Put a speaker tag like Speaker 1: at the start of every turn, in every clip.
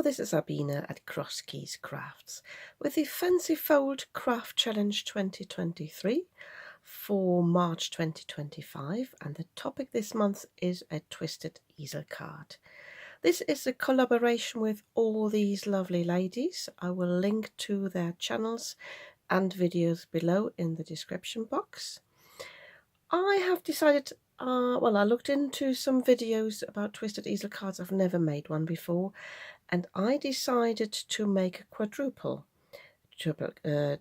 Speaker 1: this is Sabina at Cross Keys Crafts with the Fancy Fold Craft Challenge 2023 for March 2025, and the topic this month is a twisted easel card. This is a collaboration with all these lovely ladies. I will link to their channels and videos below in the description box. I have decided, well, I looked into some videos about twisted easel cards. I've never made one before, and I decided to make a quadruple, can't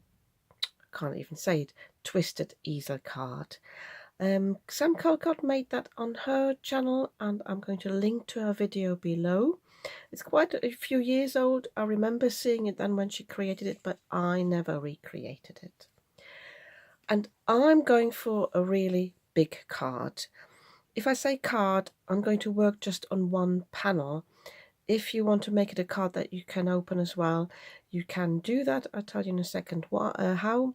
Speaker 1: even say it, twisted easel card. Sam Calcott made that on her channel, and I'm going to link to her video below. It's quite a few years old. I remember seeing it then when she created it, but I never recreated it. And I'm going for a really big card. If I say card, I'm going to work just on one panel. If you want to make it a card that you can open as well, you can do that. I'll tell you in a second how.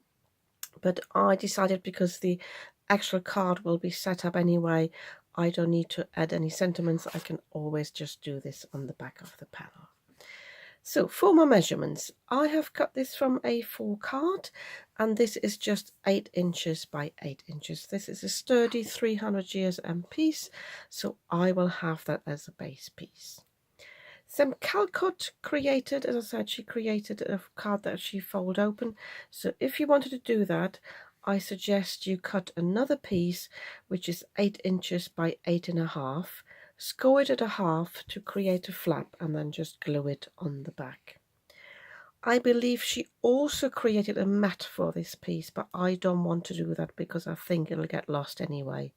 Speaker 1: But I decided, because the actual card will be set up anyway, I don't need to add any sentiments. I can always just do this on the back of the panel. So for my measurements, I have cut this from A4 card, and this is just 8 inches by 8 inches. This is a sturdy 300 GSM piece, so I will have that as a base piece. Sam Calcott created, as I said, she created a card that she fold open. So if you wanted to do that, I suggest you cut another piece, which is 8 inches by 8.5, score it at a half to create a flap, and then just glue it on the back. I believe she also created a mat for this piece, but I don't want to do that because I think it'll get lost anyway.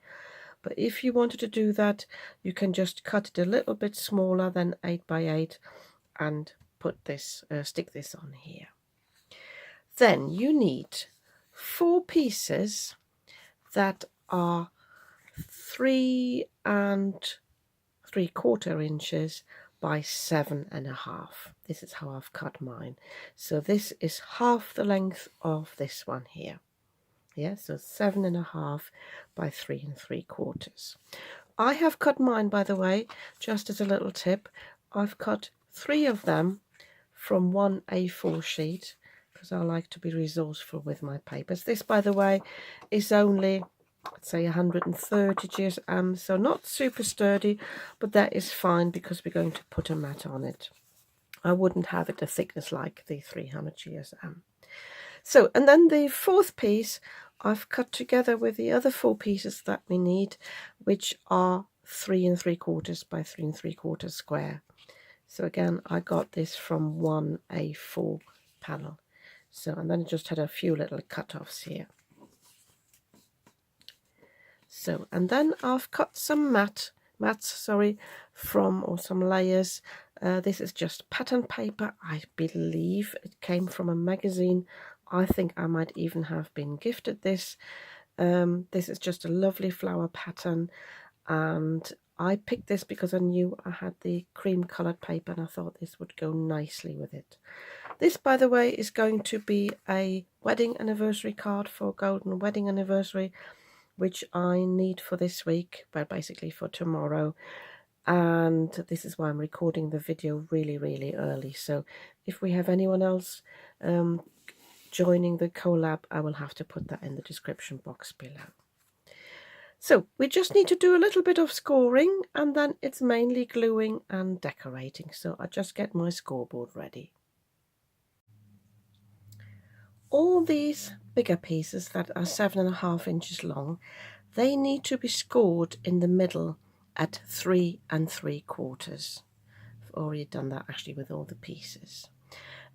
Speaker 1: But if you wanted to do that, you can just cut it a little bit smaller than 8 by 8 and put this, stick this on here. Then you need 4 pieces that are 3 3/4 inches by 7.5. This is how I've cut mine. So this is half the length of this one here. Yeah, so 7.5 by 3 3/4. I have cut mine, by the way, just as a little tip. I've cut 3 of them from one A4 sheet because I like to be resourceful with my papers. This, by the way, is only, let's say, 130 GSM, so not super sturdy, but that is fine because we're going to put a mat on it. I wouldn't have it a thickness like the 300 GSM. So, and then the 4th piece I've cut together with the other 4 pieces that we need, which are 3 3/4 by 3 3/4 square. So again, I got this from one A4 panel. So, and then I just had a few little cut-offs here. So, and then I've cut some mats, from, or some layers. This is just pattern paper. I believe it came from a magazine. I think I might even have been gifted this. This is just a lovely flower pattern, and I picked this because I knew I had the cream colored paper and I thought this would go nicely with it. This, by the way, is going to be a wedding anniversary card for golden wedding anniversary, which I need for this week, but basically for tomorrow. And this is why I'm recording the video really, really early. So if we have anyone else joining the collab, I will have to put that in the description box below. So we just need to do a little bit of scoring, and then it's mainly gluing and decorating. So I just get my scoreboard ready. All these bigger pieces that are 7.5 inches long, they need to be scored in the middle at 3 3/4. I've already done that actually with all the pieces.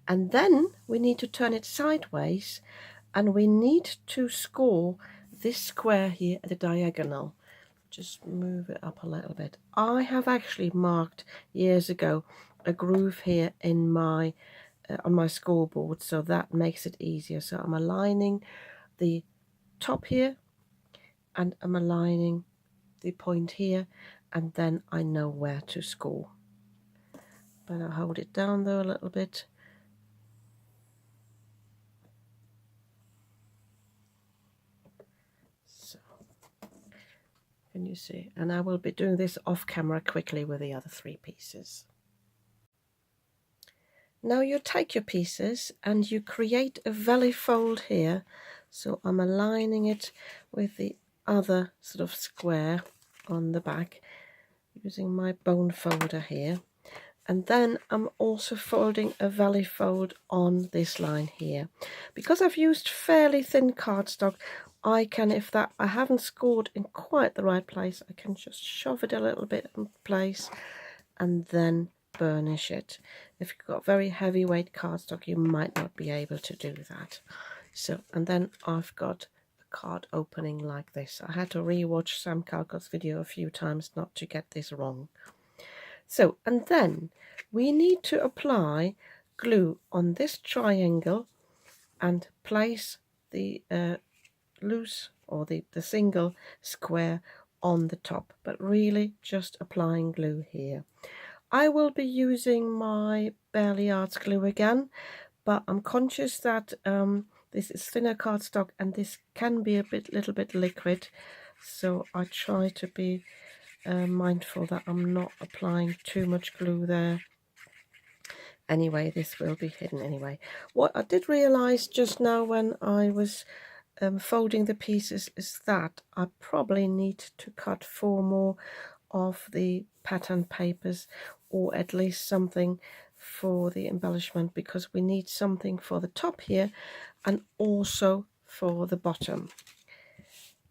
Speaker 1: And then we need to turn it sideways, and we need to score this square here at a diagonal. Just move it up a little bit. I have actually marked years ago a groove here in my on my scoreboard, so that makes it easier. So I'm aligning the top here, and I'm aligning the point here, and then I know where to score. But I'll hold it down though a little bit. So, can you see? And I will be doing this off camera quickly with the other 3 pieces. Now you take your pieces and you create a valley fold here. So I'm aligning it with the other sort of square on the back using my bone folder here. And then I'm also folding a valley fold on this line here. Because I've used fairly thin cardstock, I can, if that I haven't scored in quite the right place, I can just shove it a little bit in place and then burnish it. If you've got very heavyweight cardstock, you might not be able to do that. So, and then I've got a card opening like this. I had to rewatch Sam Calcott's video a few times not to get this wrong. So, and then we need to apply glue on this triangle and place the loose or the single square on the top, but really just applying glue here. I will be using my Barely Arts glue again, but I'm conscious that this is thinner cardstock and this can be a little bit liquid, so I try to be mindful that I'm not applying too much glue there. Anyway, this will be hidden anyway. What I did realise just now when I was folding the pieces is that I probably need to cut 4 more of the pattern papers, or at least something for the embellishment, because we need something for the top here and also for the bottom.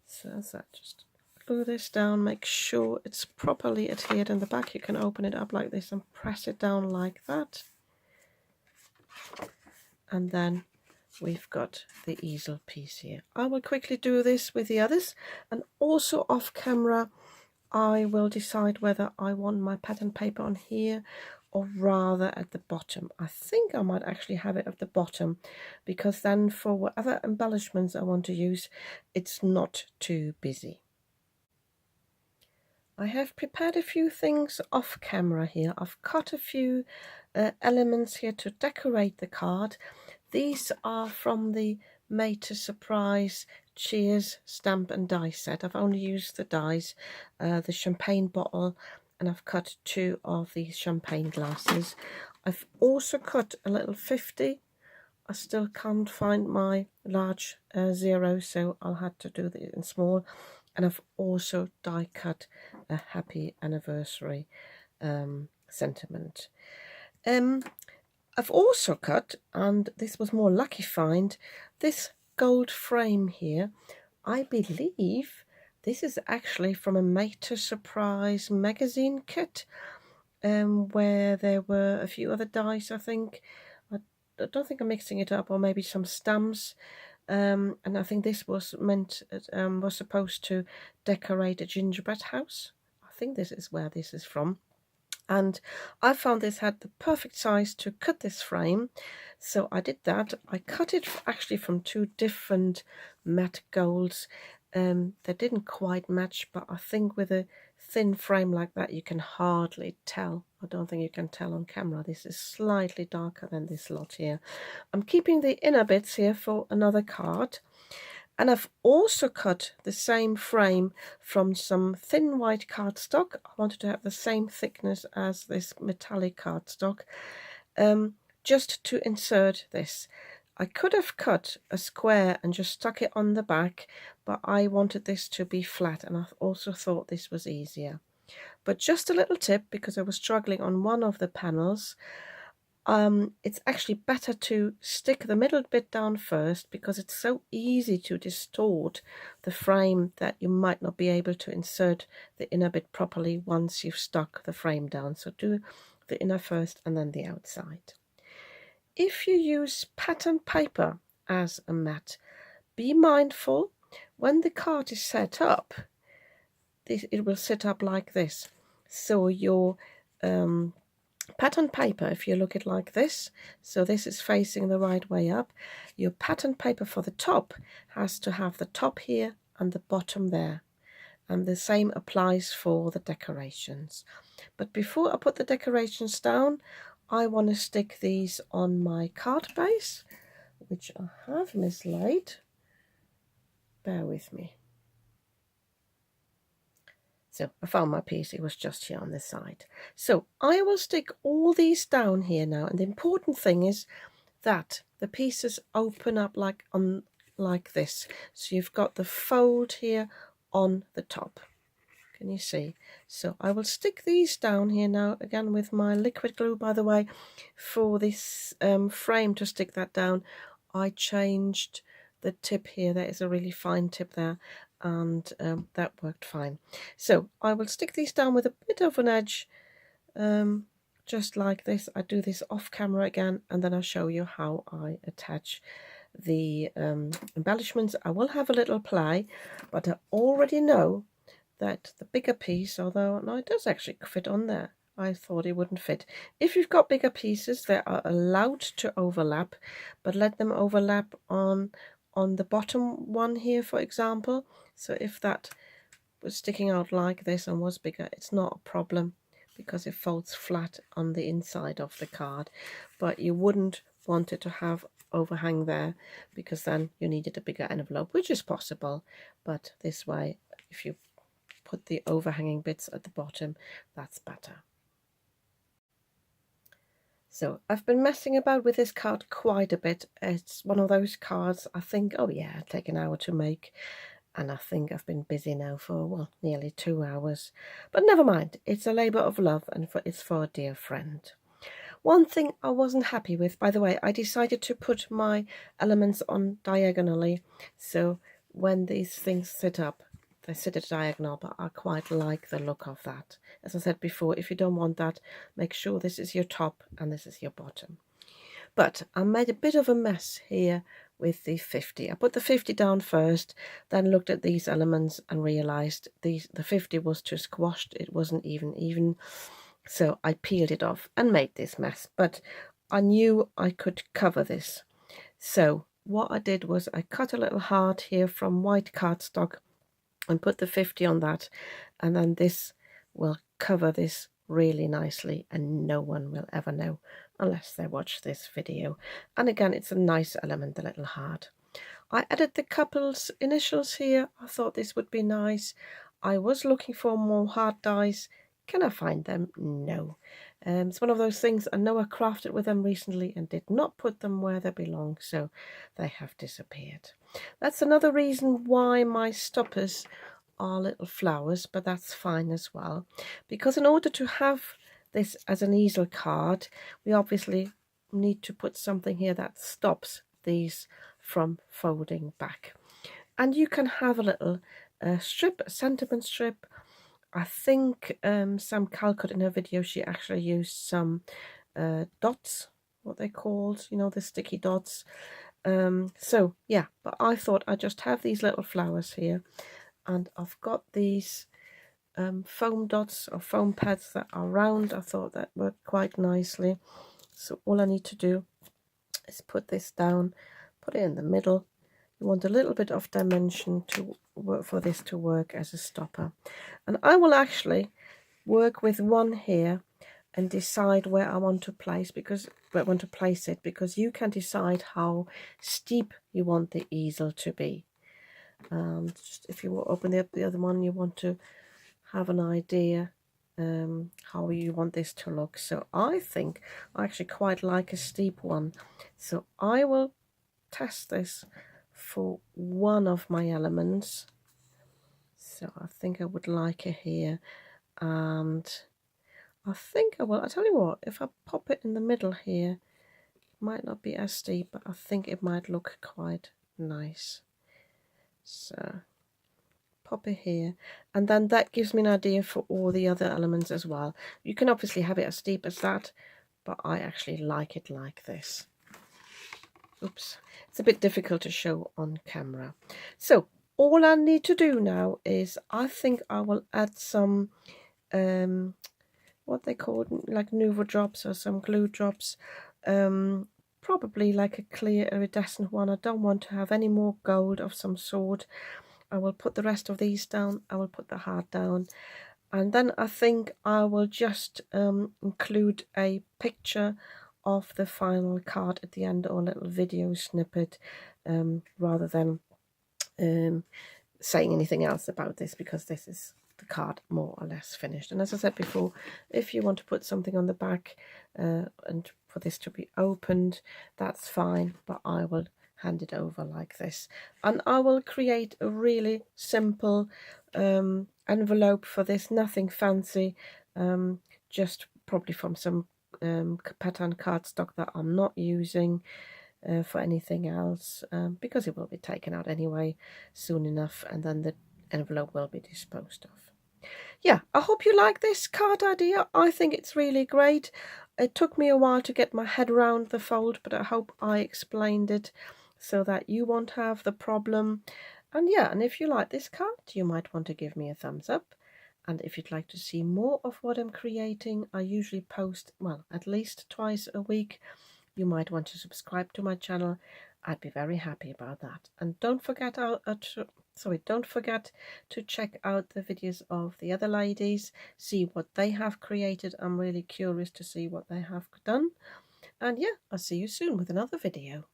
Speaker 1: So that's that. Just glue this down, make sure it's properly adhered in the back. You can open it up like this and press it down like that. And then we've got the easel piece here. I will quickly do this with the others, and also off camera I will decide whether I want my pattern paper on here or rather at the bottom. I think I might actually have it at the bottom, because then for whatever embellishments I want to use, it's not too busy. I have prepared a few things off camera here. I've cut a few elements here to decorate the card. These are from the Made to Surprise Cheers stamp and die set. I've only used the dies, the champagne bottle, and I've cut 2 of these champagne glasses. I've also cut a little 50. I still can't find my large 0, so I'll have to do it in small. And I've also die cut a happy anniversary sentiment. I've also cut, and this was more lucky find, this gold frame here. I believe this is actually from a Made to Surprise magazine kit, where there were a few other dies, I think. I don't think I'm mixing it up, or maybe some stamps. And I think this was was supposed to decorate a gingerbread house. I think this is where this is from. And I found this had the perfect size to cut this frame, so I did that. I cut it actually from 2 different matte golds. They didn't quite match, but I think with a thin frame like that you can hardly tell. I don't think you can tell on camera. This is slightly darker than this lot here. I'm keeping the inner bits here for another card. And I've also cut the same frame from some thin white cardstock. I wanted to have the same thickness as this metallic cardstock, just to insert this. I could have cut a square and just stuck it on the back, but I wanted this to be flat, and I also thought this was easier. But just a little tip, because I was struggling on one of the panels, it's actually better to stick the middle bit down first, because it's so easy to distort the frame that you might not be able to insert the inner bit properly once you've stuck the frame down. So do the inner first and then the outside. If you use pattern paper as a mat, be mindful when the card is set up, it will sit up like this. So your pattern paper, if you look at it like this, so this is facing the right way up, your pattern paper for the top has to have the top here and the bottom there, and the same applies for the decorations. But before I put the decorations down, I want to stick these on my card base, which I have mislaid. Bear with me. So I found my piece, it was just here on this side. So I will stick all these down here now, and the important thing is that the pieces open up like this. So you've got the fold here on the top. Can you see? So I will stick these down here now, again with my liquid glue, by the way. For this frame to stick that down, I changed the tip here. There is a really fine tip there, and that worked fine. So I will stick these down with a bit of an edge, just like this. I do this off camera again, and then I'll show you how I attach the embellishments. I will have a little play, but I already know that the bigger piece, although no, it does actually fit on there. I thought it wouldn't fit. If you've got bigger pieces, they are allowed to overlap, but let them overlap on the bottom one here, for example. So if that was sticking out like this and was bigger, it's not a problem because it folds flat on the inside of the card. But you wouldn't want it to have overhang there, because then you needed a bigger envelope, which is possible. But this way, if you put the overhanging bits at the bottom, that's better. So I've been messing about with this card quite a bit. It's one of those cards I think, oh yeah, it'll take an hour to make, and I think I've been busy now for, well, nearly 2 hours. But never mind, it's a labour of love, and it's for a dear friend. One thing I wasn't happy with, by the way, I decided to put my elements on diagonally, so when these things sit up, they sit at diagonal, but I quite like the look of that. As I said before, if you don't want that, make sure this is your top and this is your bottom. But I made a bit of a mess here with the 50. I put the 50 down first, then looked at these elements and realised the 50 was too squashed. It wasn't even. So I peeled it off and made this mess. But I knew I could cover this. So what I did was I cut a little heart here from white cardstock and put the 50 on that, and then this will cover this really nicely, and no one will ever know unless they watch this video. And again, it's a nice element, the little heart. I added the couple's initials here. I thought this would be nice. I was looking for more heart dies. Can I find them? No. It's one of those things. I know I crafted with them recently and did not put them where they belong, so they have disappeared. That's another reason why my stoppers are little flowers, but that's fine as well, because in order to have this as an easel card, we obviously need to put something here that stops these from folding back. And you can have a little strip, a sentiment strip. I think Sam Calcott in her video, she actually used some dots, what they called, you know, the sticky dots. So yeah, but I thought I'd just have these little flowers here, and I've got these foam dots or foam pads that are round. I thought that worked quite nicely. So all I need to do is put this down, put it in the middle. You want a little bit of dimension to work for this to work as a stopper. And I will actually work with one here and decide where I want to place it, because you can decide how steep you want the easel to be. Just if you open the other one, you want to have an idea how you want this to look. So I think I actually quite like a steep one. So I will test this for one of my elements. So I think I would like it here, and I think I will. I tell you what, if I pop it in the middle here, it might not be as steep, but I think it might look quite nice. So pop it here, and then that gives me an idea for all the other elements as well. You can obviously have it as steep as that, but I actually like it like this. Oops, it's a bit difficult to show on camera. So all I need to do now is, I think I will add some what they call like Nuvo drops or some glue drops, probably like a clear iridescent one. I don't want to have any more gold of some sort. I will put the rest of these down. I will put the heart down, and then I think I will just include a picture of the final card at the end, or a little video snippet, rather than saying anything else about this, because this is the card more or less finished. And as I said before, if you want to put something on the back and for this to be opened, that's fine, but I will hand it over like this, and I will create a really simple envelope for this, nothing fancy, just probably from some pattern cardstock that I'm not using for anything else, because it will be taken out anyway soon enough, and then the envelope will be disposed of. Yeah, I hope you like this card idea. I think it's really great. It took me a while to get my head around the fold, but I hope I explained it so that you won't have the problem. And yeah, and if you like this card, you might want to give me a thumbs up. And if you'd like to see more of what I'm creating, I usually post, well, at least twice a week. You might want to subscribe to my channel. I'd be very happy about that. And don't forget don't forget to check out the videos of the other ladies, see what they have created. I'm really curious to see what they have done. And yeah, I'll see you soon with another video.